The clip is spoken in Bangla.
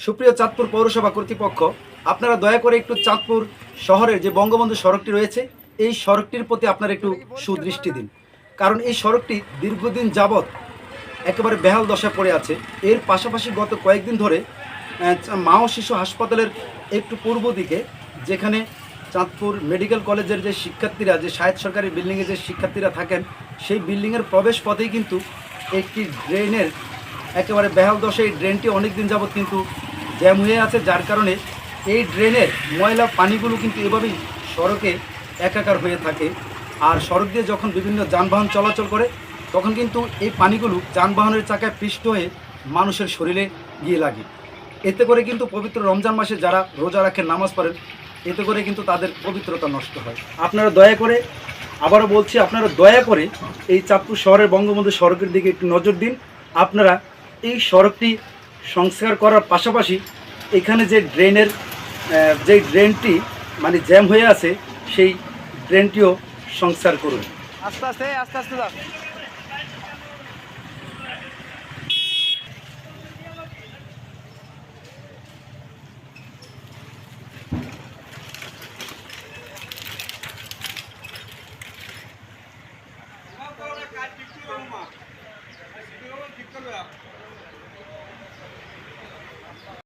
সুপ্রিয় চাঁদপুর পৌরসভা কর্তৃপক্ষ, আপনারা দয়া করে একটু চাঁদপুর শহরের যে বঙ্গবন্ধু সড়কটি রয়েছে এই সড়কটির প্রতি আপনারা একটু সুদৃষ্টি দিন। কারণ এই সড়কটি দীর্ঘদিন যাবৎ একেবারে বেহাল দশায় পড়ে আছে। এর পাশাপাশি গত কয়েকদিন ধরে মা ও শিশু হাসপাতালের একটু পূর্ব দিকে, যেখানে চাঁদপুর মেডিকেল কলেজের যে শিক্ষার্থীরা, যে সায়েদ সরকারি বিল্ডিংয়ে যে শিক্ষার্থীরা থাকেন, সেই বিল্ডিংয়ের প্রবেশ পথেই কিন্তু একটি ড্রেনের একেবারে বেহাল দশায় এই ড্রেনটি অনেক দিন যাবৎ কিন্তু জ্যাম হয়ে আছে, যার কারণে এই ড্রেনের ময়লা পানিগুলো কিন্তু এভাবেই সড়কে একাকার হয়ে থাকে। আর সড়ক দিয়ে যখন বিভিন্ন যানবাহন চলাচল করে তখন কিন্তু এই পানিগুলো যানবাহনের চাকায় পিষ্ট হয়ে মানুষের শরীরে গিয়ে লাগে। এতে করে কিন্তু পবিত্র রমজান মাসে যারা রোজা রাখেন, নামাজ পড়েন, এতে করে কিন্তু তাদের পবিত্রতা নষ্ট হয়। আপনারা দয়া করে, আবারও বলছি, আপনারা দয়া করে এই চাঁদপুর শহরের বঙ্গবন্ধু সড়কের দিকে একটু নজর দিন। আপনারা এই সড়কটি সংস্কার করার পাশাপাশি এখানে যে ড্রেনের যে ড্রেনটি মানে জ্যাম হয়ে আছে সেই ড্রেনটিও সংস্কার করুন। আস্তে আস্তে আস্তে আস্তে যাও।